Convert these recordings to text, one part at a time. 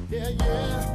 Yeah, yeah.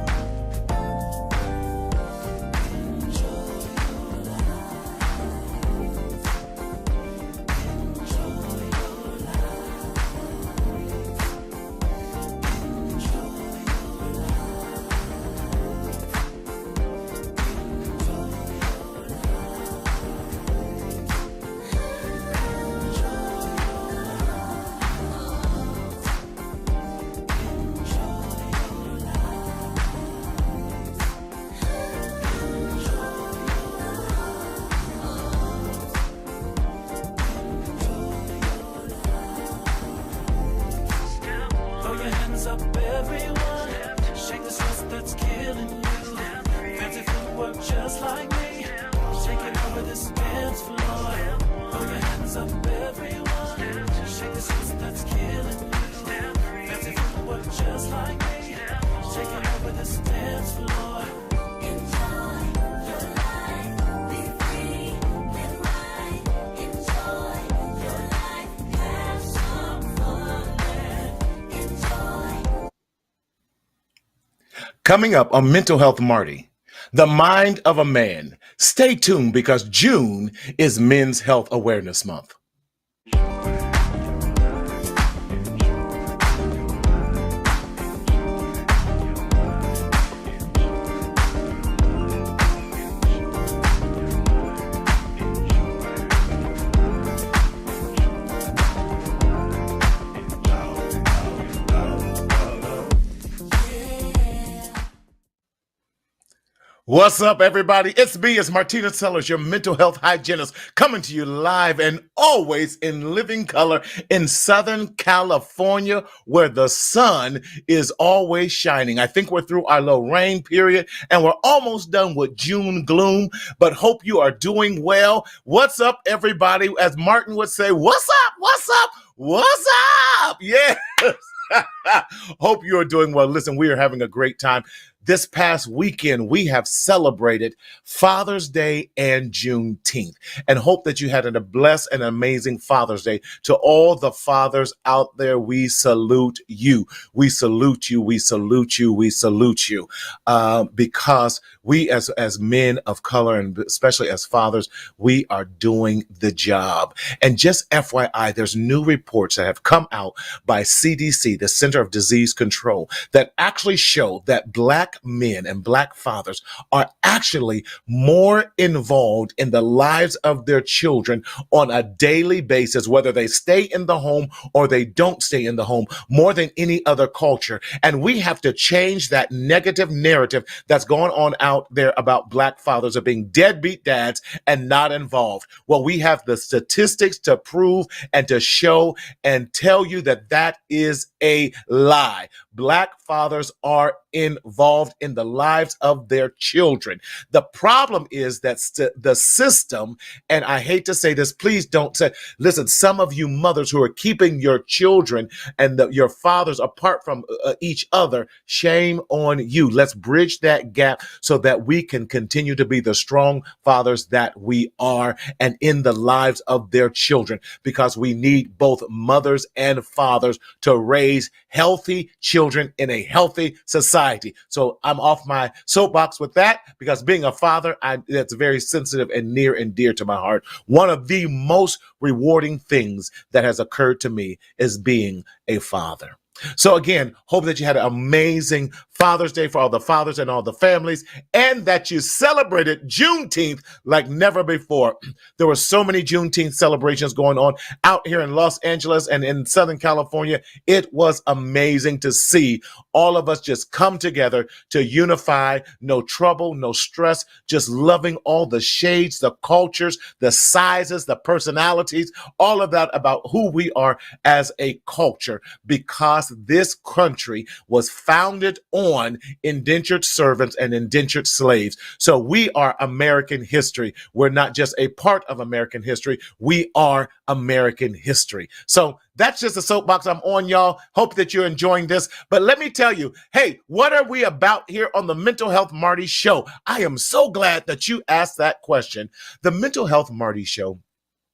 Throw your hands up, everyone. Shake the stress that's killing you. Fancy footwork just like me. Shaking over this dance floor. Throw your hands up, everyone. Shake the stress that's killing you. Fancy footwork just like me. Shaking over this dance floor. Enjoy your life, be free, live right. Enjoy your life, have some fun, enjoy. Coming up on Mental Health Marty, the mind of a man. Stay tuned because June is Men's Health Awareness Month. What's up, everybody? It's me, it's Martina Sellers, your mental health hygienist, coming to you live and always in living color in Southern California, where the sun is always shining. I think we're through our low rain period and we're almost done with June gloom, but hope you are doing well. What's up, everybody? As Martin would say, what's up? What's up? What's up? Yes. Hope you are doing well. Listen, we are having a great time. This past weekend, we have celebrated Father's Day and Juneteenth, and hope that you had a blessed and amazing Father's Day. To all the fathers out there, we salute you. We salute you. We salute you. We salute you. Because we as men of color, and especially as fathers, we are doing the job. And just FYI, there's new reports that have come out by CDC, the Center of Disease Control, that actually show that Black men and Black fathers are actually more involved in the lives of their children on a daily basis, whether they stay in the home or they don't stay in the home, more than any other culture. And we have to change that negative narrative that's going on out there about Black fathers of being deadbeat dads and not involved. Well, we have the statistics to prove and to show and tell you that that is a lie. Black fathers are involved in the lives of their children. The problem is that the system, and I hate to say this, please don't say, listen, some of you mothers who are keeping your children and your fathers apart from each other, shame on you. Let's bridge that gap so that we can continue to be the strong fathers that we are and in the lives of their children, because we need both mothers and fathers to raise healthy children in a healthy society. So I'm off my soapbox with that, because being a father, that's very sensitive and near and dear to my heart. One of the most rewarding things that has occurred to me is being a father. So again, hope that you had an amazing Father's Day for all the fathers and all the families, and that you celebrated Juneteenth like never before. There were so many Juneteenth celebrations going on out here in Los Angeles and in Southern California. It was amazing to see all of us just come together to unify. No trouble, no stress, just loving all the shades, the cultures, the sizes, the personalities, all of that about who we are as a culture, because this country was founded on indentured servants and indentured slaves. So we are American history. We're not just a part of American history. We are American history. So that's just a soapbox I'm on, y'all. Hope that you're enjoying this. But let me tell you, hey, what are we about here on the Mental Health Marty Show? I am so glad that you asked that question. The Mental Health Marty Show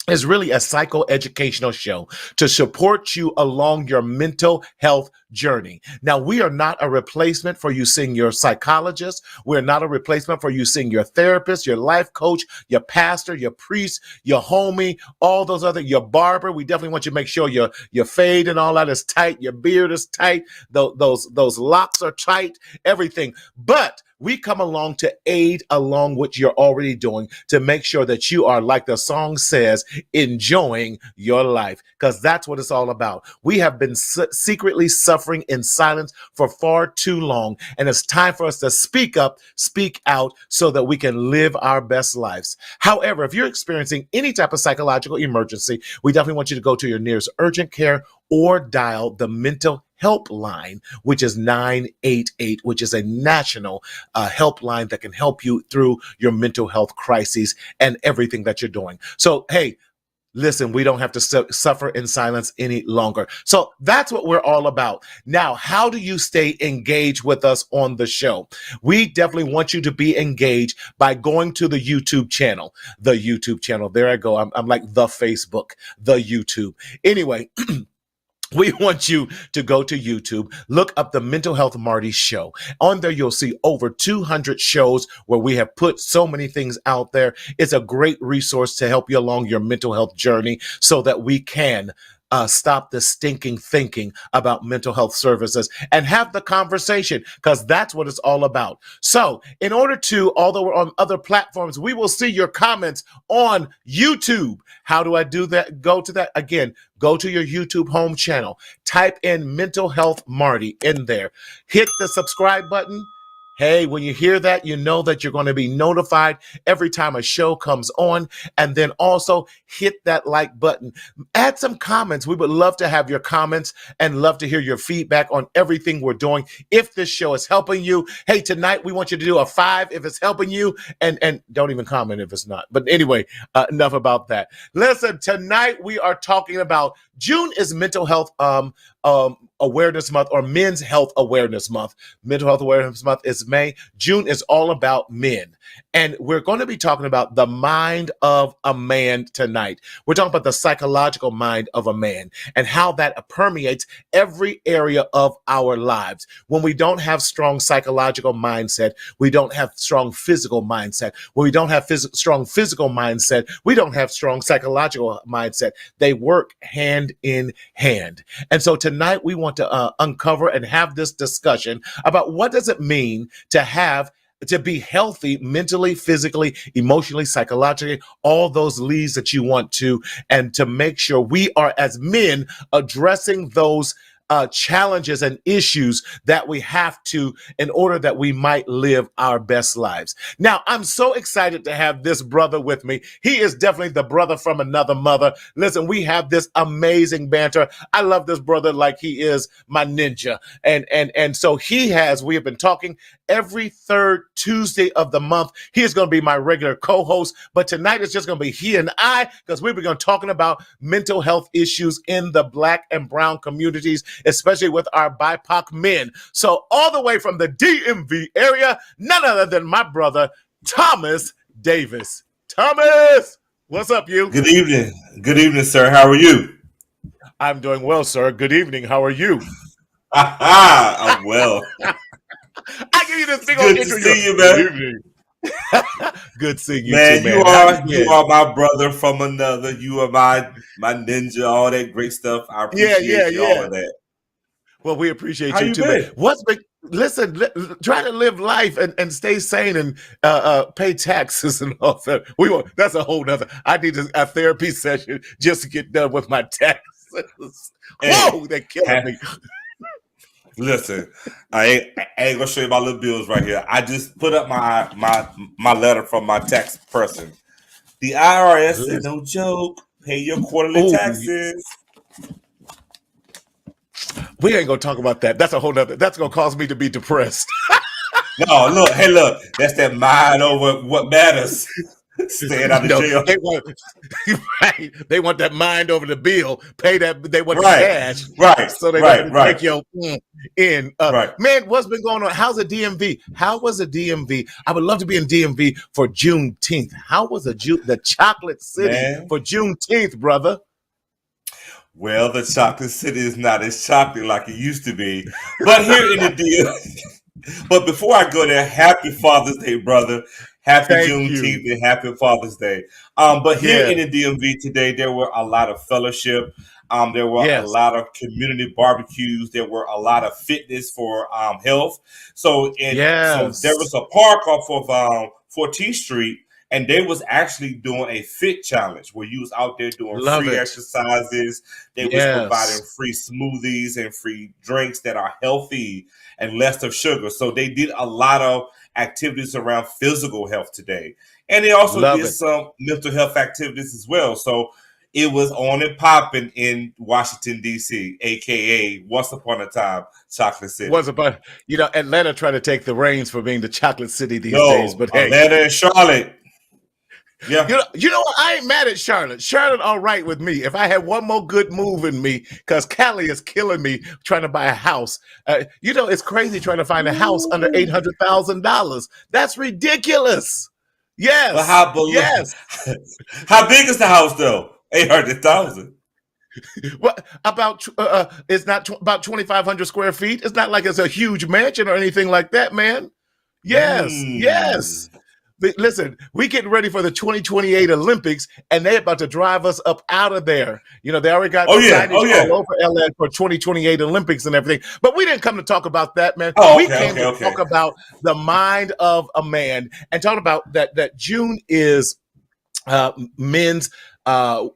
is really a psychoeducational show to support you along your mental health journey. Now, we are not a replacement for you seeing your psychologist. We're not a replacement for you seeing your therapist, your life coach, your pastor, your priest, your homie, all those other, your barber. We definitely want you to make sure your fade and all that is tight, your beard is tight, those locks are tight, everything. But we come along to aid along what you're already doing to make sure that you are, like the song says, enjoying your life, because that's what it's all about. We have been secretly suffering in silence for far too long, and it's time for us to speak up, speak out, so that we can live our best lives. However, if you're experiencing any type of psychological emergency, we definitely want you to go to your nearest urgent care or dial the mental helpline, which is 988, which is a national helpline that can help you through your mental health crises and everything that you're doing. So, hey, listen, we don't have to suffer in silence any longer. So that's what we're all about. Now, how do you stay engaged with us on the show? We definitely want you to be engaged by going to the YouTube channel. The YouTube channel. There I go. I'm like the Facebook, the YouTube. Anyway, we want you to go to YouTube, look up the Mental Health Marty Show. On there, you'll see over 200 shows where we have put so many things out there. It's a great resource to help you along your mental health journey so that we can stop the stinking thinking about mental health services and have the conversation, because that's what it's all about. So in order to, although we're on other platforms, we will see your comments on YouTube. How do I do that? Go to that again. Go to your YouTube home channel. Type in Mental Health Marty in there. Hit the subscribe button. Hey, when you hear that, you know that you're going to be notified every time a show comes on. And then also hit that like button. Add some comments. We would love to have your comments and love to hear your feedback on everything we're doing. If this show is helping you, hey, tonight we want you to do a 5 if it's helping you, and don't even comment if it's not. But anyway, enough about that. Listen, tonight we are talking about June is Mental Health Awareness Month, or Men's Health Awareness Month. Mental Health Awareness Month is May. June is all about men. And we're going to be talking about the mind of a man tonight. We're talking about the psychological mind of a man and how that permeates every area of our lives. When we don't have strong psychological mindset, we don't have strong physical mindset. When we don't have strong physical mindset, we don't have strong psychological mindset. They work hand in hand. And so tonight we want to uncover and have this discussion about what does it mean to be healthy mentally, physically, emotionally, psychologically, all those leads that you want to, and to make sure we are, as men, addressing those challenges and issues that we have to in order that we might live our best lives. Now, I'm so excited to have this brother with me. He is definitely the brother from another mother. Listen, we have this amazing banter. I love this brother like he is my ninja. And so we have been talking every third Tuesday of the month. He is going to be my regular co-host, but tonight it's just going to be he and I, because we're going to be talking about mental health issues in the Black and brown communities, especially with our BIPOC men. So all the way from the DMV area, none other than my brother, Thomas Davis. Thomas, what's up, you? Good evening. Good evening, sir. How are you? I'm doing well, sir. Good evening. How are you? I'm well. I give you this big Good old to intro. see you, man. Good evening. Good seeing you Man, too, man. you are my brother from another. You are my ninja, all that great stuff. I appreciate you, all of that. Well, we appreciate How you you too, been? man. What's been? Listen, try to live life and stay sane and pay taxes and all that. That's a whole nother. I need a therapy session just to get done with my taxes. Whoa, they're killing me. Listen, I ain't gonna show you my little bills right here. I just put up my letter from my tax person. The IRS is no joke. Pay your quarterly taxes. We ain't gonna talk about that. That's a whole nother. That's gonna cause me to be depressed. No, look, that's that mind over what matters. Staying out You of know, jail. they want right. They want that mind over the bill. Pay that. They want the Right, cash, right, so they let right, you right, take your in. right. Man, what's been going on? How's the DMV? How was the DMV? I would love to be in DMV for Juneteenth. How was the Chocolate City Man, for Juneteenth, brother? well, the chocolate city is not as chocolate like it used to be. But here in the deal, but before I go there, happy Father's Day, brother. Happy Thank you. Juneteenth and happy Father's Day. But here Yeah. in the DMV today, there were a lot of fellowship. There were a Yes. lot of community barbecues. There were a lot of fitness for health. So there Yes. was a park off of 14th Street, and they was actually doing a fit challenge where you was out there doing Love free it. exercises. They was providing Yes. free smoothies and free drinks that are healthy and less of sugar. So they did a lot of activities around physical health today. And they also Love did it. some mental health activities as well. So it was on and popping in Washington, D.C., aka Once Upon a Time, Chocolate City. Was about Atlanta trying to take the reins for being the chocolate city these days, No, but hey, Atlanta and Charlotte. Yeah. what? I ain't mad at Charlotte. Charlotte, all right with me. If I had one more good move in me, because Cali is killing me trying to buy a house. It's crazy trying to find a house under $800,000. That's ridiculous. But Yes, how yes. how big is the house though? 800,000. What about? It's not about 2,500 square feet. It's not like it's a huge mansion or anything like that, man. Yes, yes. Mm. But listen, we getting ready for the 2028 Olympics, and they about to drive us up out of there. They already got Oh yeah, signage oh all yeah. over LA for 2028 Olympics and everything. But we didn't come to talk about that, man. Oh, We okay, came okay, to okay. talk about the mind of a man and talk about that June is men's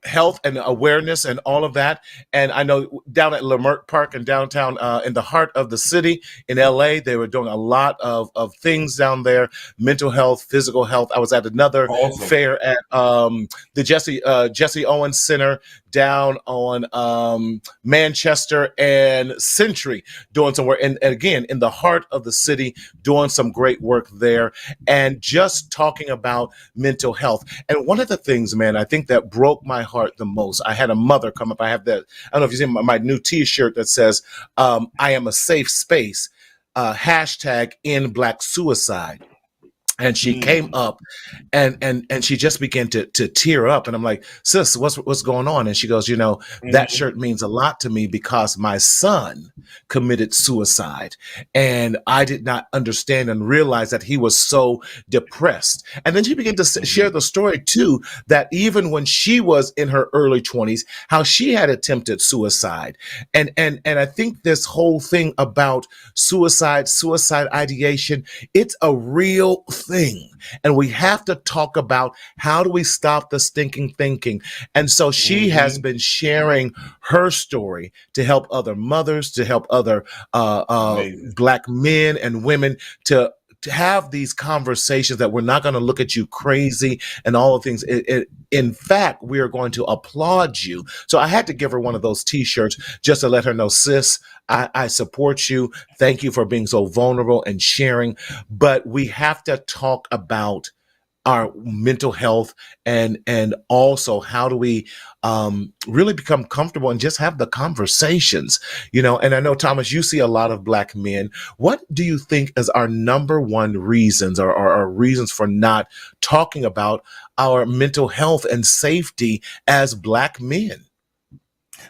health and awareness and all of that. And I know down at Leimert Park in downtown, in the heart of the city in LA, they were doing a lot of things down there, mental health, physical health. I was at another Awesome. fair at the Jesse Owens Center down on Manchester and Century, doing some work. And again, in the heart of the city, doing some great work there and just talking about mental health. And one of the things, man, I think that broke my heart the most, I had a mother come up. I have that, I don't know if you've seen my new t-shirt that says, I am a safe space, hashtag end Black suicide. And she came Mm. up and she just began to tear up, and I'm like, sis, what's going on? And she goes, that Mhm. shirt means a lot to me because my son committed suicide and I did not understand and realize that he was so depressed. And then she began to share Mhm. the story too, that even when she was in her early 20s, how she had attempted suicide. And I think this whole thing about suicide ideation, it's a real thing. And we have to talk about how do we stop the stinking thinking. And so she has Mhm. been sharing her story to help other mothers, to help other Amazing. Black men and women to have these conversations that we're not going to look at you crazy and all the things. In fact, we are going to applaud you. So I had to give her one of those t-shirts just to let her know, sis, I support you. Thank you for being so vulnerable and sharing. But we have to talk about our mental health and also how do we really become comfortable and just have the conversations. And I know, Thomas, you see a lot of Black men. What do you think is our number one reasons or reasons for not talking about our mental health and safety as Black men?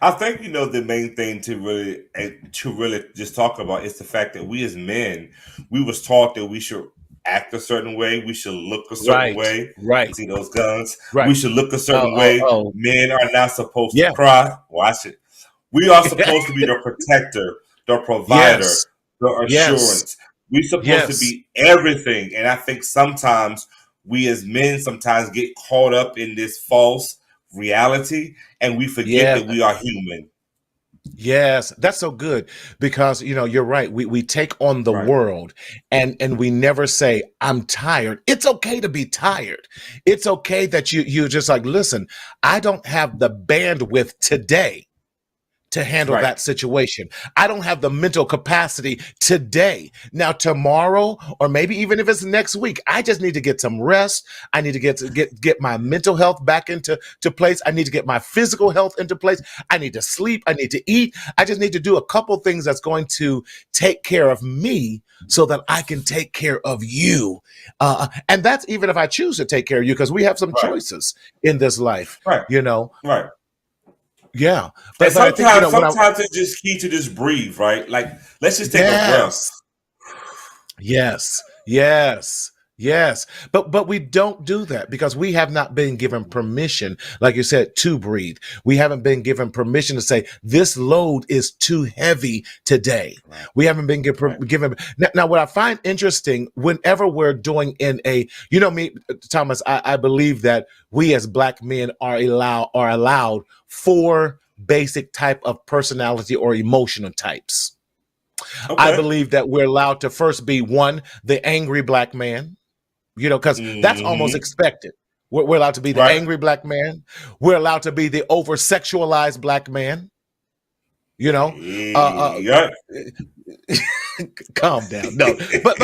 I think the main thing to really just talk about is the fact that we as men, we was taught that we should act a certain way, we should look a certain Right, way. right, See those guns? right. We should look a Oh, certain oh, way. oh, Men are not supposed to yeah. cry. Watch it. We are supposed to be the protector, the provider, Yes, the yes, assurance. We're supposed to yes, be everything. And I think sometimes we as men sometimes get caught up in this false reality and we forget yeah. that we are human. Yes, that's so good because you're right. We take on the Right. world and we never say I'm tired. It's okay to be tired. It's okay that you just like, listen, I don't have the bandwidth today to handle Right. that situation. I don't have the mental capacity today. Now, tomorrow, or maybe even if it's next week, I just need to get some rest. I need to get my mental health back into place. I need to get my physical health into place. I need to sleep. I need to eat. I just need to do a couple things that's going to take care of me so that I can take care of you. And that's even if I choose to take care of you, because we have some Right. choices in this life, Right. you know. Right. Yeah. And But I think, when I sometimes it's just key to just breathe, right? Like, let's just take a breath. yes. Yes, yes, yes. But we don't do that because we have not been given permission, like you said, to breathe. We haven't been given permission to say this load is too heavy today. Right. We haven't been Right. given. Now, what I find interesting, whenever we're doing in a, me, Thomas, I believe that we as Black men are allowed four basic type of personality or emotional types. I Okay. believe that we're allowed to first be one, the angry Black man, because that's almost Hmm. expected. We're allowed to be the Right. angry Black man. We're allowed to be the over sexualized Black man. You know, uh, Yeah. calm down. No, but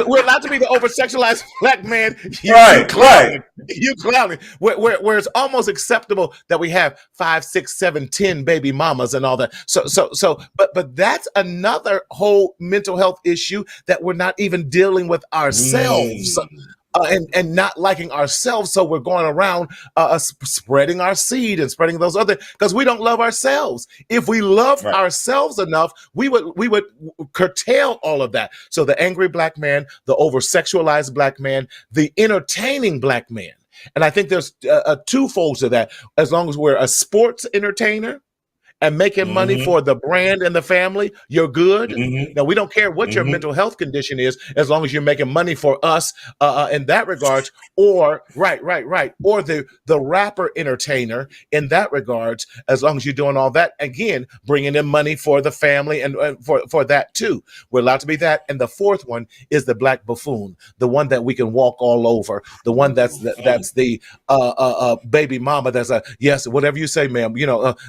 we're allowed to be the over sexualized Black man. You Right. Right. clowning, you clowning. Where it's almost acceptable that we have 5, 6, 7, 10 baby mamas and all that. But that's another whole mental health issue that we're not even dealing with ourselves. Mm. And not liking ourselves, so we're going around spreading our seed and spreading those other, because we don't love ourselves. If we loved Right. ourselves enough, we would curtail all of that. So the angry Black man, the over sexualized Black man, the entertaining Black man, and I think there's a twofold to that. As long as we're a sports entertainer and making money Hmm. for the brand and the family, you're good. Hmm. Now, we don't care what your Hmm. mental health condition is, as long as you're making money for us in that regards. Or right, or the rapper entertainer in that regards, as long as you're doing all that, again, bringing in money for the family and for that too. We're allowed to be that. And the fourth one is the Black buffoon, the one that we can walk all over, the one that's the baby mama. That's a yes, whatever you say, ma'am.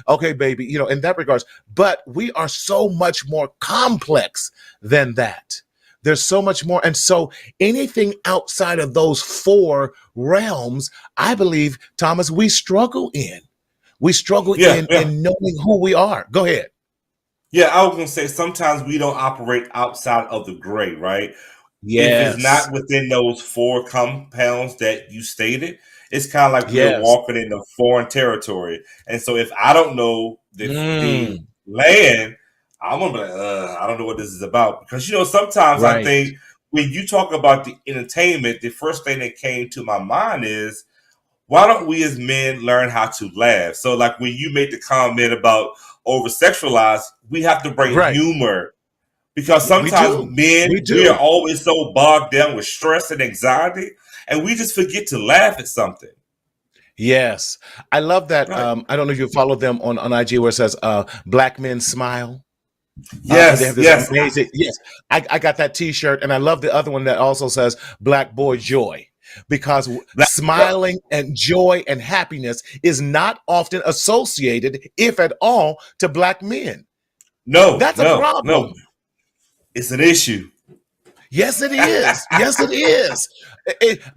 Okay, baby. In that regards. But we are so much more complex than that. There's so much more, and so anything outside of those four realms, I believe, Thomas, we struggle in. We struggle Yeah. in Yeah. in knowing who we are. Go ahead. Yeah. I was gonna say sometimes we don't operate outside of the gray, right? If it's Yes. not within those four compounds that you stated, it's kind of like we're Yes. walking into foreign territory. And so if I don't know the Mm, land, I'm gonna be like, I don't know what this is about. Because sometimes I right. think when you talk about the entertainment, the first thing that came to my mind is why don't we as men learn how to laugh? So like when you make the comment about over sexualized, we have to bring Right. humor because We sometimes do. men, We we are do. always so bogged down with stress and anxiety, and we just forget to laugh at something. Yes. I love that. Right. I don't know if you follow them on IG where it says Black Men Smile. And they have Yes, this yes. amazing, yes, I got that t-shirt, and I love the other one that also says Black Boy Joy, because Yep. smiling and joy and happiness is not often associated, if at all, to Black men. No, That's a no, no. problem. It's an issue. Yes, it is. Yes, it is.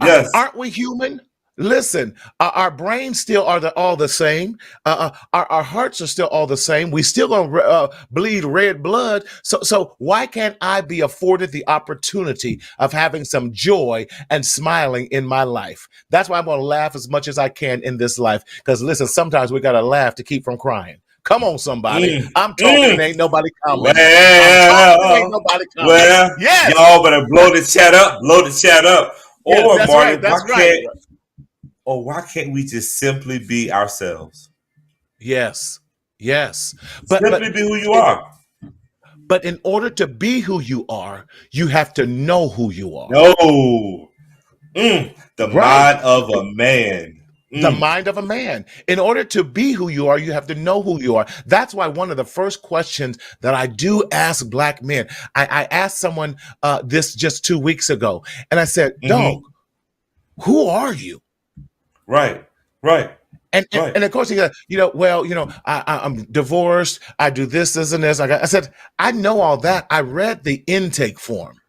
Yes. Aren't we human? Listen, our brains still are all the same. Our hearts are still all the same. We still gonna bleed red blood. So why can't I be afforded the opportunity of having some joy and smiling in my life? That's why I'm gonna laugh as much as I can in this life. Because listen, sometimes we gotta laugh to keep from crying. Come on, somebody. Mm, I'm talking and mm. ain't nobody commenting. I'm talking and ain't Well, nobody commenting. well, Yes. y'all better blow the chat up, blow the chat up. Yes, Or that's right. Marty, That's right. why can't we just simply be ourselves? Yes. Yes. But Simply but be who you it, are. but in order to be who you are, you have to know who you are. No. The Right. mind of a man. The Mm. mind of a man. In order to be who you are, you have to know who you are. That's why one of the first questions that I do ask Black men, I asked someone this just 2 weeks ago, and I said, Hmm. Dog, who are you? Right. Right. Right. And of course he got, well, I'm divorced. I do this, and this. I said, I know all that. I read the intake form,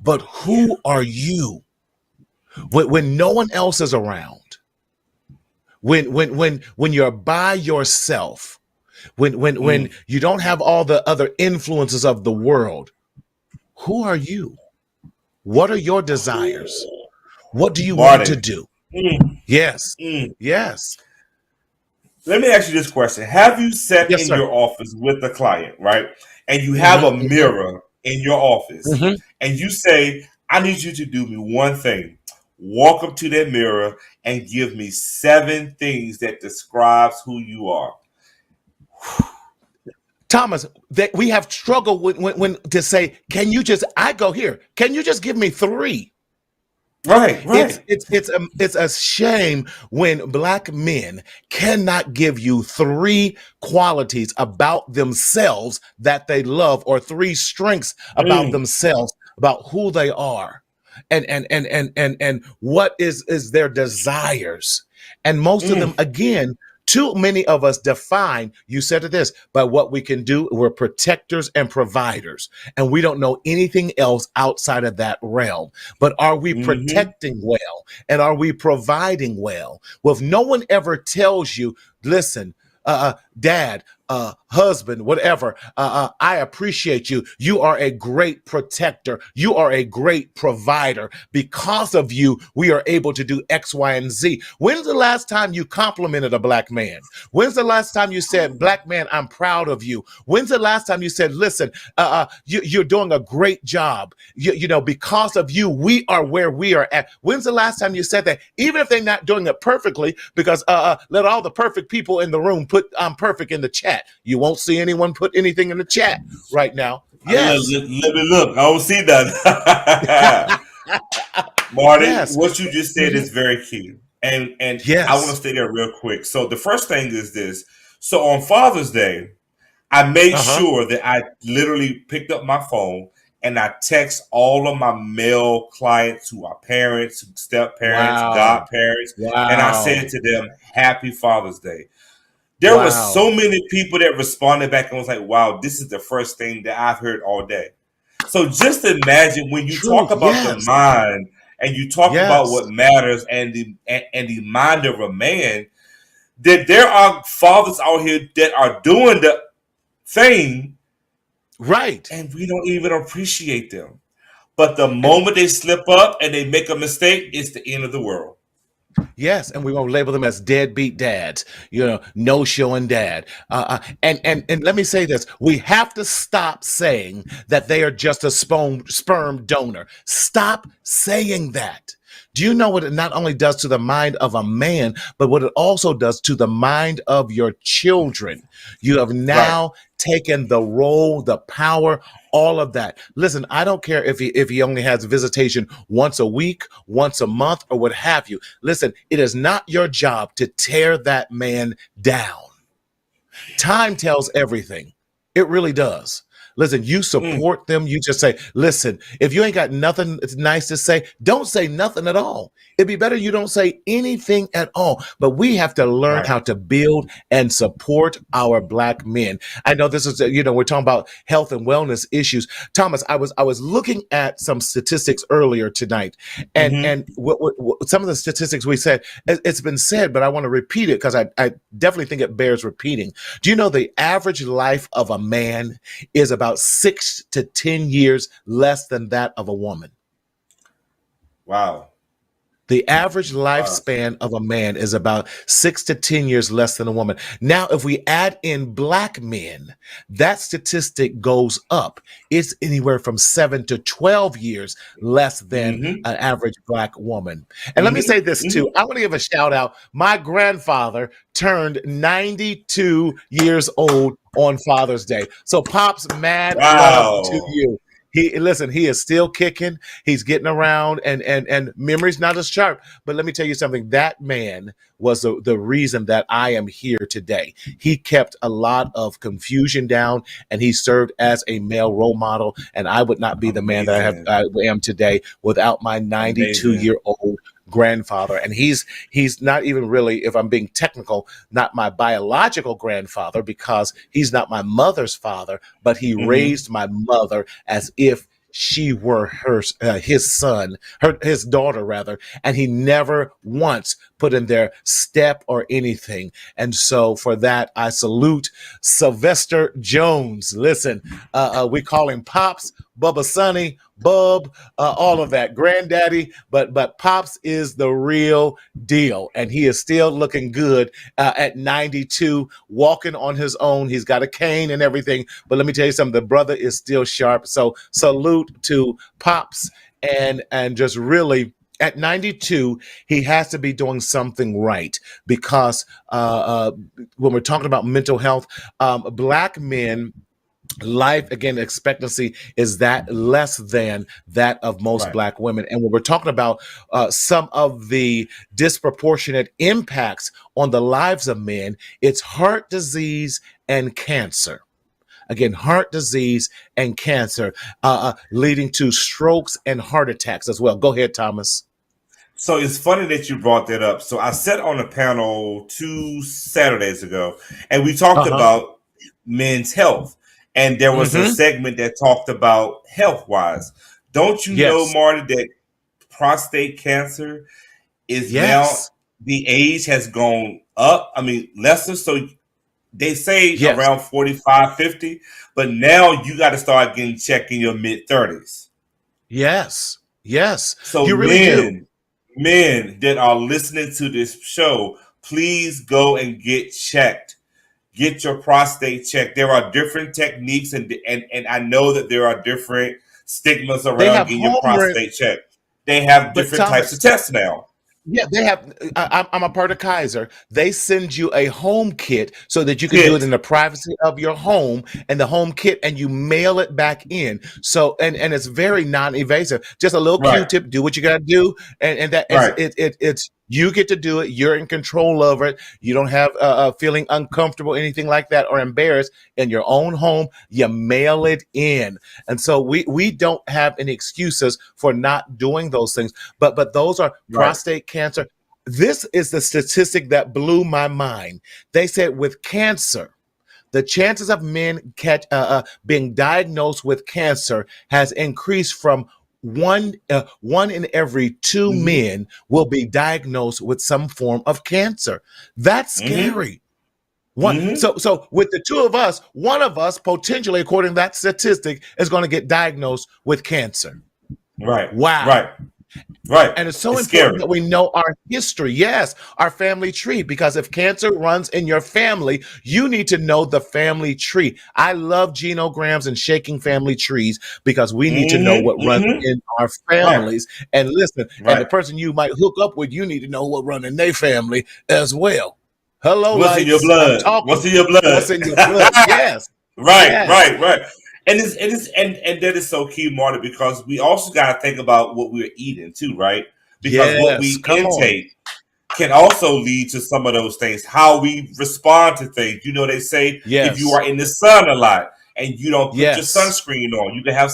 but Yeah. who are you when no one else is around? When you're by yourself, when Mm. you don't have all the other influences of the world, who are you? What are your desires? What do you want to Marty. do? Mm. Yes. Mm. Yes. Let me ask you this question. Have you sat Yes, in sir. your office with a client, right? And you have Hmm. a mirror in your office Hmm. and you say, I need you to do me one thing. Walk up to that mirror and give me 7 things that describes who you are. Thomas, that we have struggled with when to say, can you just? I go here. Can you just give me three? Right, right. It's a shame when black men cannot give you three qualities about themselves that they love, or three strengths about Mm, themselves, about who they are, and what is their desires. And most of them, mm, again, too many of us define, you said it this, by what we can do. We're protectors and providers, and we don't know anything else outside of that realm. But are we mm-hmm. protecting well? And are we providing well? Well, if no one ever tells you, listen, dad, husband, whatever, I appreciate you. You are a great protector. You are a great provider. Because of you, we are able to do X, Y, and Z. When's the last time you complimented a black man? When's the last time you said, black man, I'm proud of you? When's the last time you said, listen, you're doing a great job. Because of you, we are where we are at. When's the last time you said that? Even if they're not doing it perfectly, because let all the perfect people in the room put I'm perfect in the chat. You won't see anyone put anything in the chat right now. Yes. Let me look. I don't see that. Marty, Yes. what you just said Mhm. is very key. And I want to Yes. stay there real quick. So the first thing is this. So on Father's Day, I made Uh-huh. sure that I literally picked up my phone and I text all of my male clients who are parents, step parents, Wow. godparents, and I said Wow. to them, Happy Father's Day. There was so Wow. many people that responded back and was like, wow, this is the first thing that I've heard all day. So just imagine when you True. talk about the Yes. mind and you talk about Yes. what matters and the mind of a man, that there are fathers out here that are doing the thing Right. and we don't even appreciate them. But the moment they slip up and they make a mistake, it's the end of the world. Yes, and we're gonna label them as deadbeat dads, no showing dad. And let me say this: we have to stop saying that they are just a sperm donor. Stop saying that. Do you know what it not only does to the mind of a man, but what it also does to the mind of your children? You have Right. now taken the role, the power, all of that. Listen, I don't care if he only has visitation once a week, once a month, or what have you. Listen, it is not your job to tear that man down. Time tells everything. It really does. Listen, you Mm, support them. You just say, listen, if you ain't got nothing nice to say, don't say nothing at all. It'd be better you don't say anything at all. But we have to learn right. how to build and support our black men. I know this is, we're talking about health and wellness issues. Thomas, I was looking at some statistics earlier tonight, and Mm-hmm. what some of the statistics we said, it's been said, but I want to repeat it because I definitely think it bears repeating. Do you know the average life of a man is about 6 to 10 years less than that of a woman? Wow. The average Wow. lifespan of a man is about 6 to 10 years less than a woman. Now, if we add in black men, that statistic goes up. It's anywhere from 7 to 12 years less than Mm-hmm. an average black woman. And let me say Mm-hmm. this Mm-hmm. too. I want to give a shout out. My grandfather turned 92 years old on Father's Day. So, Pops, mad love to Wow. you. He is still kicking. He's getting around, and memory's not as sharp. But let me tell you something. That man was the reason that I am here today. He kept a lot of confusion down, and he served as a male role model. And I would not be the man that Amazing. I am today without my 92 Amazing. year old grandfather, and he's not even really, if I'm being technical, not my biological grandfather because he's not my mother's father, but he Mm-hmm. raised my mother as if she were his son, his daughter rather, and he never once put in their step or anything. And so for that, I salute Sylvester Jones. Listen, we call him Pops, Bubba Sonny, Bub, all of that, Granddaddy. But Pops is the real deal, and he is still looking good at 92, walking on his own. He's got a cane and everything. But let me tell you something: the brother is still sharp. So salute to Pops, and just really. At 92, he has to be doing something right because when we're talking about mental health, black men life again expectancy is that less than that of most Right. black women. And when we're talking about some of the disproportionate impacts on the lives of men, it's heart disease and cancer. Again, heart disease and cancer, leading to strokes and heart attacks as well. Go ahead, Thomas. So it's funny that you brought that up. So I sat on a panel 2 Saturdays ago, and we talked Uh-huh. about men's health. And there was a Mm-hmm. segment that talked about health wise. Don't you know, Yes. Marty, that prostate cancer is now Yes. the age has gone up? I mean, lesser. So they say Yes. around 45, 50, but now you got to start getting checked in your mid 30s. Yes. Yes. So You really do. men that are listening to this show, please go and get checked. Get your prostate checked. There are different techniques, and I know that there are different stigmas They around have getting your home rent, prostate checked. They have but different types of Thomas, tests now. yeah, they have. I'm a part of Kaiser. They send you a home kit so that you can do it in Kit. the privacy of your home and the home kit, and you mail it back in. So, and it's very non-invasive. Just a little Right. Q-tip. Do what you got to do, and that is Right. it's you get to do it. You're in control of it. You don't have feeling uncomfortable, anything like that, or embarrassed in your own home. You mail it in, and so we don't have any excuses for not doing those things. But those are Right. prostate cancer. This is the statistic that blew my mind. They said with cancer, the chances of men being diagnosed with cancer has increased from one in every two Mm-hmm. men will be diagnosed with some form of cancer. That's Mm-hmm. scary. One, Mm-hmm. so with the two of us, one of us potentially, according to that statistic, is going to get diagnosed with cancer. Right. Wow. Right. Right. And it's so It's important scary. that we know our history. Yes, our family tree, because if cancer runs in your family, you need to know the family tree. I love genograms and shaking family trees because we need to know Mm-hmm. what runs Mm-hmm. in our Right. families. And listen, and the Right. person you might hook up with, you need to know what runs in their family as well. Hello, What's in your lights. I'm blood? talking. What's in your What's blood? in your blood? Yes. Right, Yes. right, right. And that is so key, Marty, because we also got to think about what we're eating too, right? Because what Yes. we Come on. intake can also lead to some of those things. How we respond to things. You know, they say if you Yes. are in the sun a lot and you don't put your Yes. sunscreen on, you can have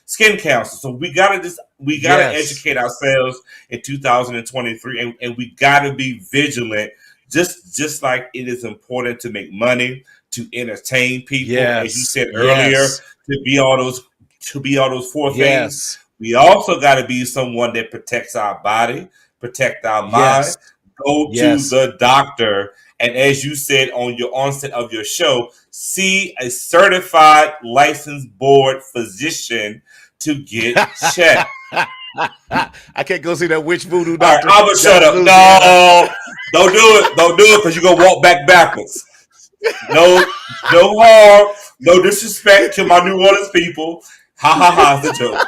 skin cancer. So we gotta Yes. educate ourselves in 2023, and we gotta be vigilant. Just like it is important to make money, to entertain people, as you Yes. said earlier, Yes. to be all those four things. Yes. We also got to be someone that protects our body, protect our mind, Yes. go to Yes. the doctor, and as you said on your onset of your show, see a certified licensed board physician to get checked. I can't go see that witch voodoo All right, doctor I'm gonna shut down in up. Louisiana. No, don't do it. Don't do it because you're gonna walk backwards. No, no harm, no disrespect to my New Orleans people. Ha ha ha! It's a joke.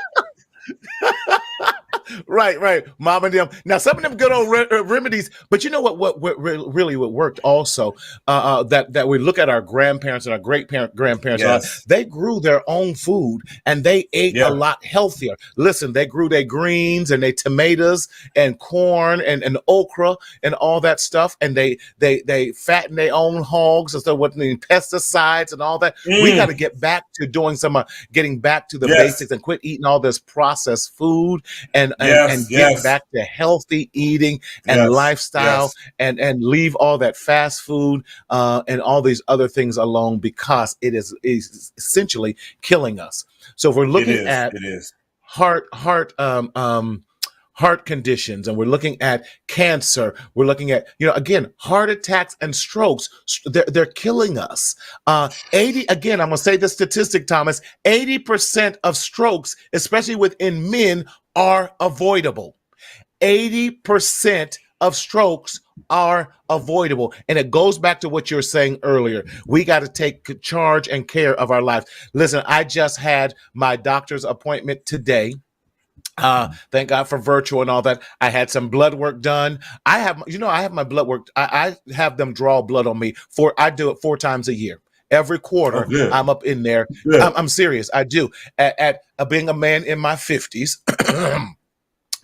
Right, right. Mom and them. Now, some of them good old remedies, but you know really what worked also, that we look at our grandparents and our grandparents, and all that, Yes. they grew their own food and they ate a Yeah. lot healthier. Listen, they grew their greens and their tomatoes and corn and okra and all that stuff, and they fattened their own hogs instead of what the pesticides and all that. We got to Mm. get back to doing some, getting back to the Yes. basics and quit eating all this processed food and Yes, and get yes, back to healthy eating and yes, lifestyle, yes. and leave all that fast food and all these other things alone, because is essentially killing us. So if we're It looking is. at It is. heart conditions, and we're looking at cancer, we're looking at, again, heart attacks and strokes, they're killing us. 80, again, I'm going to say the statistic, Thomas, 80% of strokes, especially within men, are avoidable. 80% of strokes are avoidable. And it goes back to what you were saying earlier. We got to take charge and care of our lives. Listen, I just had my doctor's appointment today. Thank God for virtual and all that. I had some blood work done. I have my blood work. I have them draw blood on me I do it 4 times a year. Every Oh, quarter, good, I'm up in there. good. I'm serious. I do. At being a man in my 50s,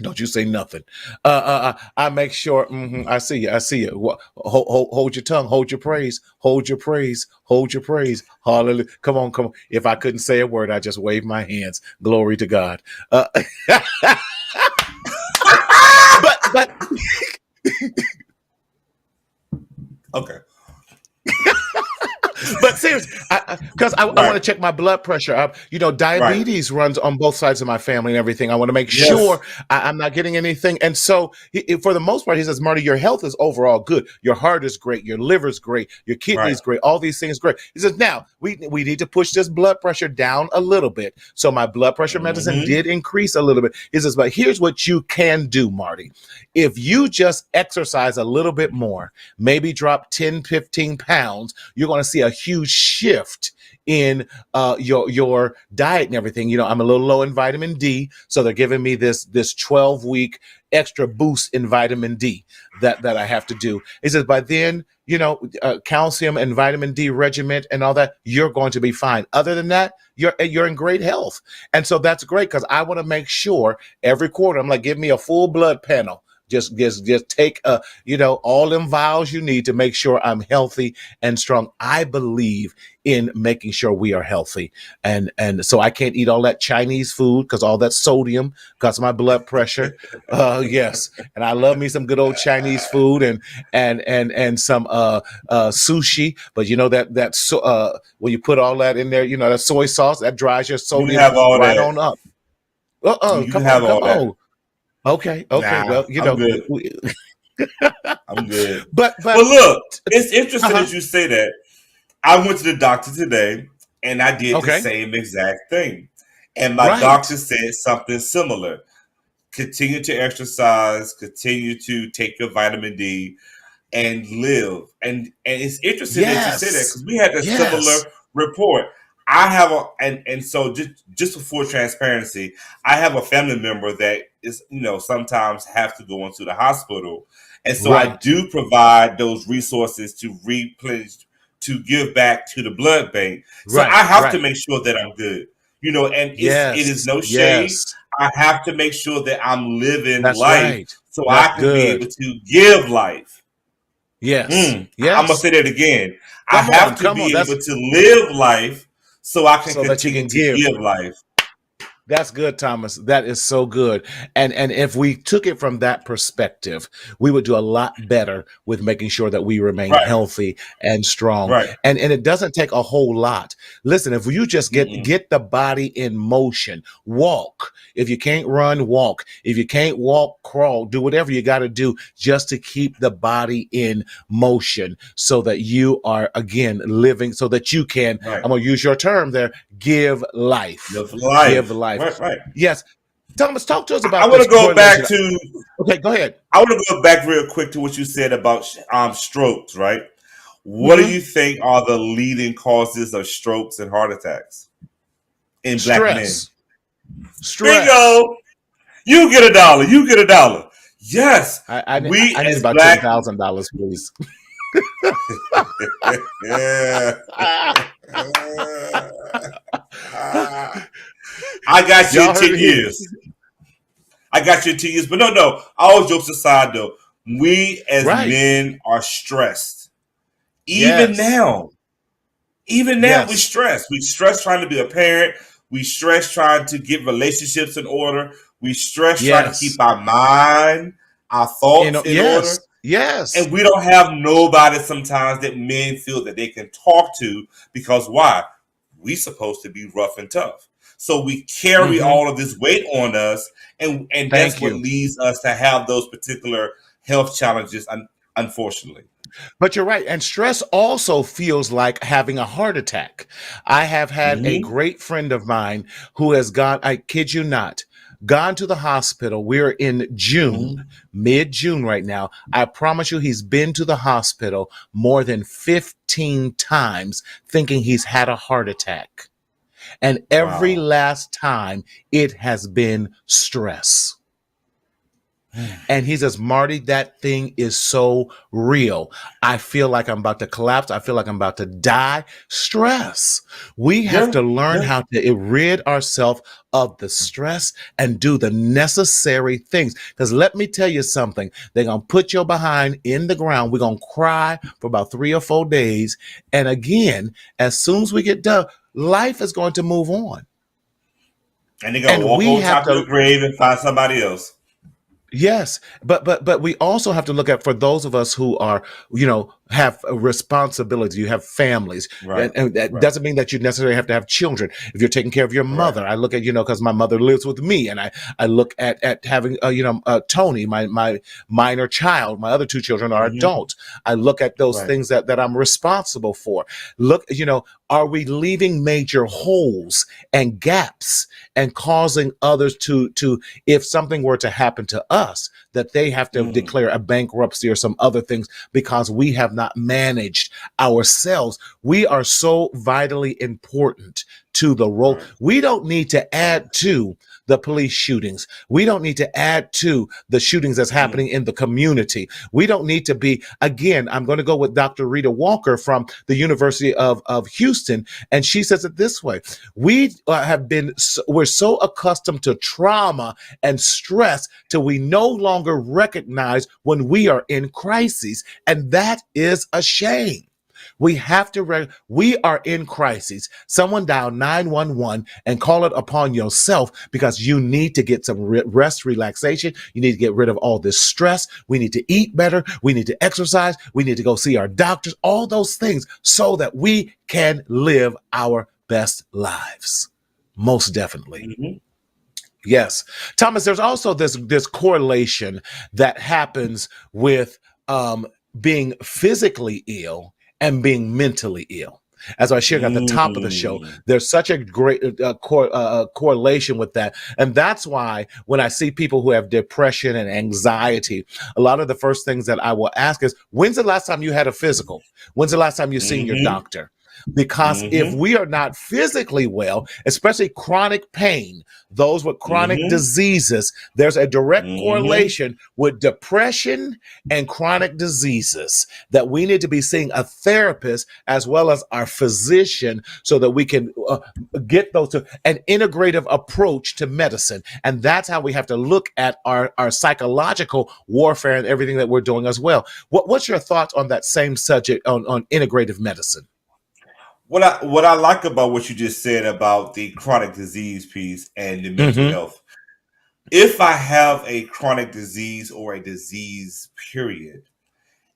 don't you say nothing. I make sure. I see you. I see you. Hold your tongue. Hold your praise. Hold your praise. Hold your praise. Hallelujah. Come on, come on. If I couldn't say a word, I just wave my hands. Glory to God. But Okay. But seriously, because I want Right, to check my blood pressure. right. Diabetes runs on both sides of my family and everything. I want to make Yes, sure I'm not getting anything. And so, for the most part, he says, Marty, your health is overall good. Your heart is great. Your liver's great. Your right. kidneys great. All these things great. He says, now we need to push this blood pressure down a little bit. So my blood pressure medicine Hmm. did increase a little bit. He says, but here's what you can do, Marty. If you just exercise a little bit more, maybe drop 10, 15 pounds, you're going to see a huge shift in your diet and everything. I'm a little low in vitamin D, so they're giving me this 12-week extra boost in vitamin D that I have to do. He says by then, calcium and vitamin D regimen and all that, you're going to be fine. Other than that, you're in great health. And so that's great, because I want to make sure every quarter, I'm like, give me a full blood panel. Just take all them vials you need to make sure I'm healthy and strong. I believe in making sure we are healthy, and so I can't eat all that Chinese food, because all that sodium cuts my blood pressure. Yes, and I love me some good old Chinese food, and some sushi. But when you put all that in there, that soy sauce that dries your You can sodium have all right that. on up. You can Come have on, come all that. on. Okay. Nah, Well, I'm good. I'm good. but But look, it's interesting uh-huh. that you say that. I went to the doctor today and I did the Okay. same exact thing. And my Right. doctor said something similar. Continue to exercise, continue to take your vitamin D, and live. And it's interesting that you say that Yes. because we had a Yes. similar report. I have and so just for full transparency, I have a family member that is sometimes have to go into the hospital, and so I Right. do provide those resources to replenish, to give back to the blood bank. So Right. I have to Right. make sure that I'm good, and it is Yes. no shade. Yes. I have to make sure that I'm living That's life right. so That's I can be good. able to give life. Yes. I'm gonna Yes. say that again. I Come on. have to Come on. be That's able to live life so I can so that you continue can to give. give life. That's good, Thomas. That is so good. And if we took it from that perspective, we would do a lot better with making sure that we remain Right, healthy and strong. right. And it doesn't take a whole lot. Listen, if you just Mm-mm. get the body in motion, walk. If you can't run, walk. If you can't walk, crawl. Do whatever you got to do just to keep the body in motion, so that you are again living, so that you can, Right. I'm going to use your term there, give life. Live Give life. life. Right, right. Yes. Thomas, talk to us I about want this to go back correlation. to Okay, go ahead. real quick to what you said about strokes, right? What do Hmm. you think are the leading causes of strokes and heart attacks in black men? Stress. Stress. Bingo! You get a dollar. You get a dollar. Yes, we I need as about black $10,000, please. yeah. I got you in Y'all heard 10 it here. years. I got you in 10 years. But no. All jokes aside, though, we as Right. men are stressed. Even Yes. now. Even now, we Yes. stress. We stress trying to be a parent. We stress trying to get relationships in order. We stress trying to Yes. keep our mind, our thoughts in order. Yes. Yes. And we don't have nobody sometimes that men feel that they can talk to because why? We supposed to be rough and tough. So we carry Hmm. all of this weight on us, and that's Thank what you. leads us to have those particular health challenges, unfortunately. But you're right. And stress also feels like having a heart attack. I have had a Hmm. great friend of mine who has gone, I kid you not, gone to the hospital. We're in June, Hmm. mid June right now. I promise you, he's been to the hospital more than 15 times thinking he's had a heart attack. And every Wow. last time, it has been stress. And he says, Marty, that thing is so real. I feel like I'm about to collapse. I feel like I'm about to die. Stress. We have Yeah. to learn Yeah. how to rid ourselves of the stress and do the necessary things. Because let me tell you something, they're going to put your behind in the ground. We're going to cry for about 3 or 4 days. And again, as soon as we get done, life is going to move on. And they're gonna And walk we over have top of your to. grave and find somebody else. Yes, but we also have to look at for those of us who are, have a responsibility. You have families, Right. and that Right. doesn't mean that you necessarily have to have children. If you're taking care of your Right. mother, I look at because my mother lives with me, and I look at having Tony, my minor child. My other two children are Hmm. adults. I look at those Right. things that I'm responsible for. Look, are we leaving major holes and gaps and causing others to if something were to happen to us, that they have to Mm. declare a bankruptcy or some other things because we have not managed ourselves. We are so vitally important to the role. Right. We don't need to Right. add to the police shootings. We don't need to add to the shootings that's Mm. happening in the community. We don't need to be, again, I'm going to go with Dr. Rita Walker from the University of Houston. And she says it this way. We we're so accustomed to trauma and stress till we no longer recognize when we are in crises. And that is a shame. We have to, we are in crisis. Someone dial 911 and call it upon yourself because you need to get some rest, relaxation. You need to get rid of all this stress. We need to eat better. We need to exercise. We need to go see our doctors, all those things so that we can live our best lives. Most definitely. Hmm. Yes. Thomas, there's also this correlation that happens with being physically ill and being mentally ill. As I shared at the top of the show, Mm. there's such a great correlation with that. And that's why when I see people who have depression and anxiety, a lot of the first things that I will ask is, when's the last time you had a physical? When's the last time you seen your Hmm. doctor? Because if Hmm. we are not physically well, especially chronic pain, those with chronic Hmm. diseases, there's a direct Hmm. correlation with depression and chronic diseases that we need to be seeing a therapist as well as our physician so that we can get those to an integrative approach to medicine. And that's how we have to look at our psychological warfare and everything that we're doing as well. What's your thoughts on that same subject on integrative medicine? What I like about what you just said about the chronic disease piece and the mental Mm-hmm. health. If I have a chronic disease or a disease period,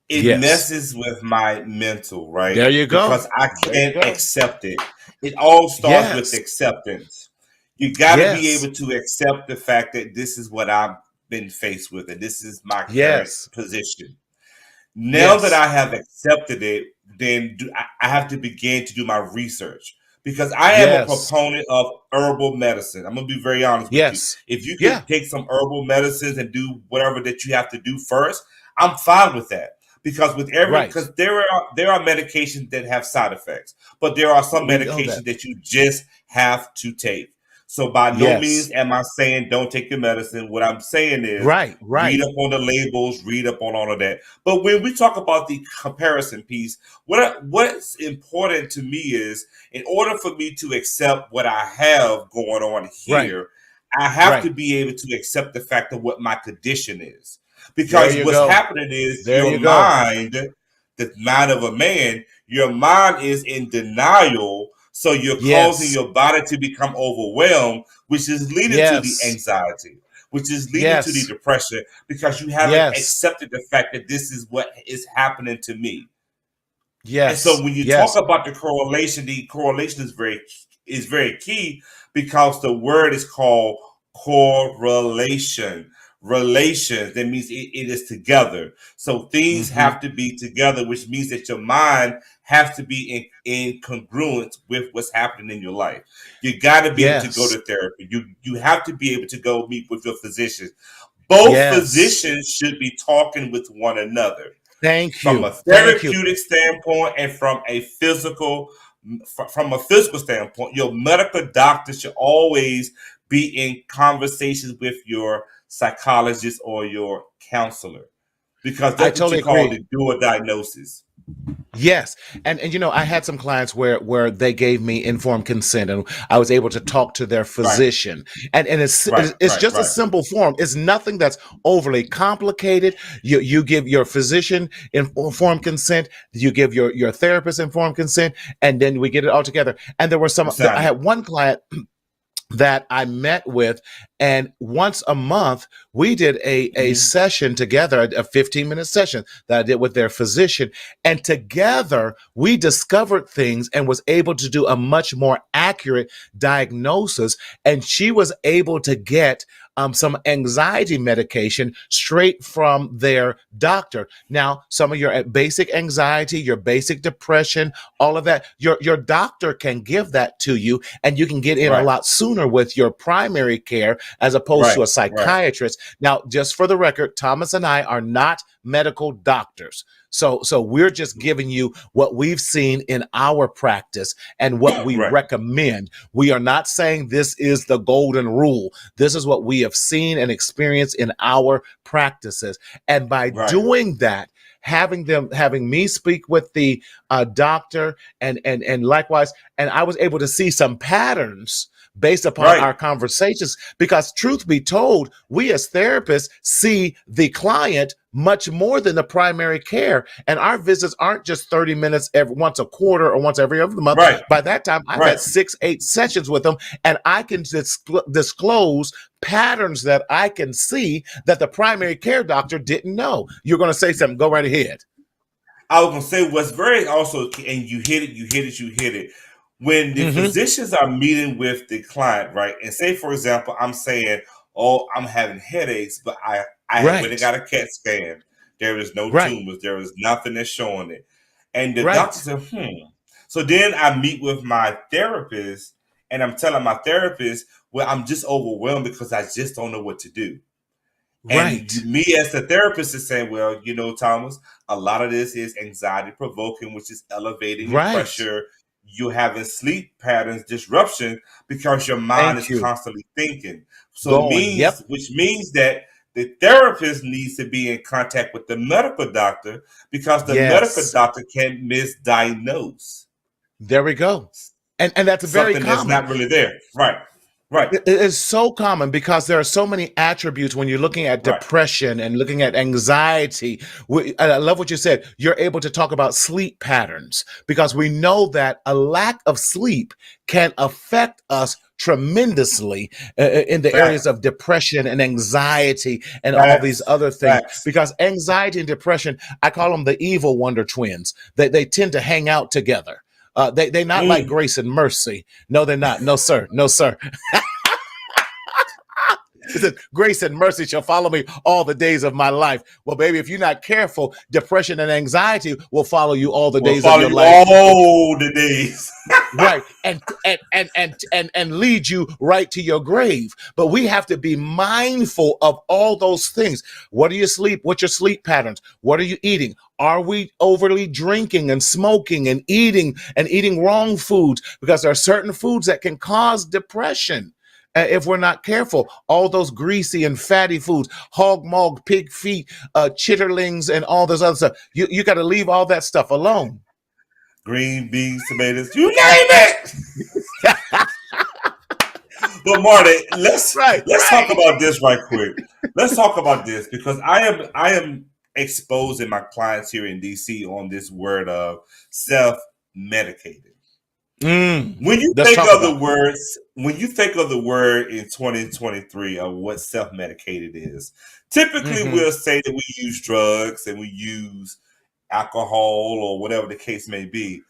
it Yes. messes with my mental, right? There you go. Because I There you can't go. accept it. It all starts with Yes. acceptance. You got to be Yes. able to accept the fact that this is what I've been faced with, and this is my current Yes. position. Now that Yes. I have accepted it, then I have to begin to do my research because I am a Yes. proponent of herbal medicine. I'm going to be very honest with you. Yes. If you Yeah. can take some herbal medicines and do whatever that you have to do first, I'm fine with that. Because with Right. because there are medications that have side effects, but there are some We know that. medications that you just have to take. So by no Yes. means am I saying don't take your medicine. What I'm saying is Right. read Right. up on the labels, read up on all of that. But when we talk about the comparison piece, what's important to me is in order for me to accept what I have going on Right. here, I have to Right. be able to accept the fact of what my condition is. There Because you what's go. happening is There you go. the mind of a man, your mind is in denial. So you're causing Yes. your body to become overwhelmed, which is leading to the Yes. anxiety. which is leading to the Yes. depression because you haven't Yes. accepted the fact that this is what is happening to me. And so Yes. when you talk Yes. about the correlation is very key because the word is called correlation. Relations, that means it is together. So things Hmm. have to be together, which means that your mind has to be in congruence with what's happening in your life. You got to be able to go Yes. to therapy. You have to be able to go meet with your physicians. Both Yes. physicians should be talking with one another Thank from you. a Thank you. therapeutic standpoint and from a physical standpoint. Your medical doctor should always be in conversations with your psychologist or your counselor because I that's what you totally call agree. the dual diagnosis. Yes, and I had some clients where they gave me informed consent, and I was able to talk to their Right, physician, and right, it's right, just a right, simple form. It's nothing that's overly complicated. You give your physician informed consent, you give your therapist informed consent, and then we get it all together. And there were you some. I sign it. had one client that I met with, and once a month we did a Hmm. session together, a 15-minute session that I did with their physician, and together we discovered things and was able to do a much more accurate diagnosis. And she was able to get some anxiety medication straight from their doctor. Now, some of your basic anxiety, your basic depression, all of that, your doctor can give that to you, and you can get in a Right, lot sooner with your primary care as opposed right, to a right, psychiatrist. Now, just for the record, Thomas and I are not medical doctors. So we're just giving you what we've seen in our practice and what we right, recommend. We are not saying this is the golden rule. This is what we have seen and experienced in our practices. And by right, doing that, having me speak with the doctor, and likewise, and I was able to see some patterns based upon right, our conversations, because truth be told, we as therapists see the client much more than the primary care, and our visits aren't just 30 minutes every once a quarter or once every other month. right, By that time I've right. had 6-8 sessions with them, and I can disclose patterns that I can see that the primary care doctor didn't know. You're going to say something, go right ahead. I was gonna say what's very also, and you hit it, you hit it, you hit it. When the Hmm. physicians are meeting with the client, right? And say, for example, I'm saying, "Oh, I'm having headaches, but I went and Right. got a CAT scan. There is no Right. tumors. There is nothing that's showing it." And the doctor Right. said, "Hmm." So then I meet with my therapist, and I'm telling my therapist, "Well, I'm just overwhelmed because I just don't know what to do." And Right. me as the therapist is saying, well, Thomas, a lot of this is anxiety provoking, which is elevating your Right. pressure. You're having sleep patterns disruption because your mind Thank is you. constantly thinking. So Going. Yep. which means that the therapist needs to be in contact with the medical doctor because the medical Yes. doctor can misdiagnose There we go. And that's very something that's common. not really there. Right, right, It is so common because there are so many attributes when you're looking at right. depression and looking at anxiety. I love what you said. You're able to talk about sleep patterns because we know that a lack of sleep can affect us tremendously in the areas Facts, of depression and anxiety and all these facts, other things. facts. Because anxiety and depression, I call them the evil wonder twins. They tend to hang out together. They're not like Mm. grace and mercy. No, they're not. No, sir. No, sir. It says, grace and mercy shall follow me all the days of my life. Well, baby, if you're not careful, depression and anxiety will follow you all the Will days of follow your you life. all the days. Right. And lead you right to your grave. But we have to be mindful of all those things. What do you sleep? What's your sleep patterns? What are you eating? Are we overly drinking and smoking and eating wrong foods? Because there are certain foods that can cause depression. If we're not careful, all those greasy and fatty foods, hog maw, pig feet, chitterlings, and all this other stuff, you got to leave all that stuff alone. Green beans, tomatoes, you name it. But Marty, Right, let's talk right. about this right quick. Let's talk about this because I am exposing my clients here in DC on this word of self medicated. When you Let's think talk of the about it. words, when you think of the word in 2023 of what self-medicated is, typically Hmm. we'll say that we use drugs and we use alcohol or whatever the case may be.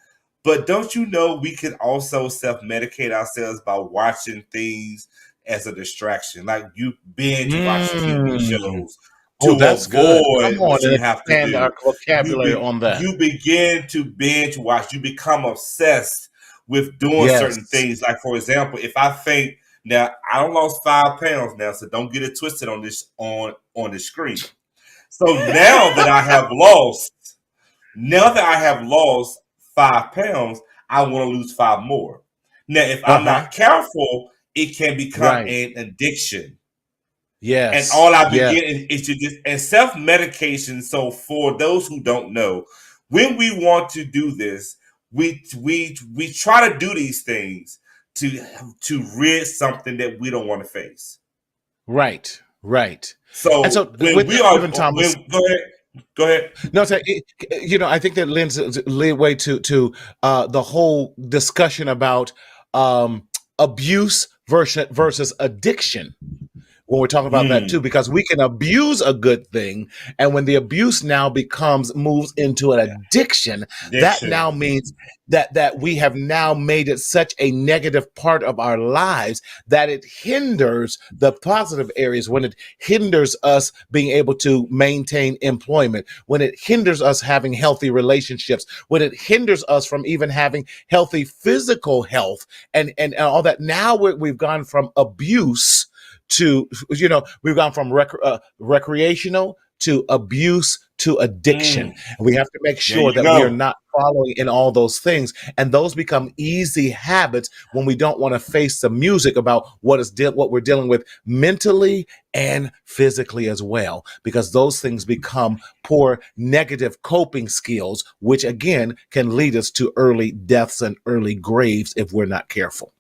But don't you know we can also self-medicate ourselves by watching things as a distraction, like you binge watch TV Mm. shows Oh, to that's good. Come avoid on what and you have to expand our do. vocabulary on that. You begin to binge watch. You become obsessed with doing certain Yes. things. Like for example, if I think now I don't lost 5 pounds now, so don't get it twisted on this on the screen. So now that I have lost 5 pounds, I want to lose five more. Now, if Uh I'm huh. not careful, it can become Right. an addiction. And Yes. all I Yes. begin is to just and self medication. So for those who don't know, when we want to do this, we try to do these things to rid something that we don't want to face. Right. Right. And So so when with we that, are even Thomas. go ahead. No, so I think that lends leeway to the whole discussion about abuse versus addiction when we're talking about that too, Mm, because we can abuse a good thing, and when the abuse now moves into an addiction, that addiction. now means that we have now made it such a negative part of our lives that it hinders the positive areas, when it hinders us being able to maintain employment, when it hinders us having healthy relationships, when it hinders us from even having healthy physical health, and all that. Now we've gone from abuse to, we've gone from recreational to abuse to addiction, Mm, and we have to make there sure you that we are go. not following in all those things, and those become easy habits when we don't want to face the music about what we're dealing with mentally and physically as well, because those things become poor negative coping skills, which again can lead us to early deaths and early graves if we're not careful.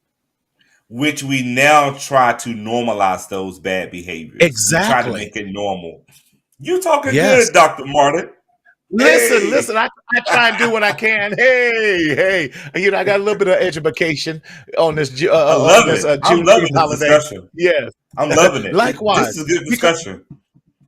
Which we now try to normalize those bad behaviors. We try to Exactly. make it normal. You talking Yes. good, Dr. Martin. Listen, Hey, listen. I try and do what I can. Hey, hey. I got a little bit of education on this I on love this it. I'm Juneteenth loving this holiday. discussion. Yes. I'm loving it. This Likewise, is a good because discussion.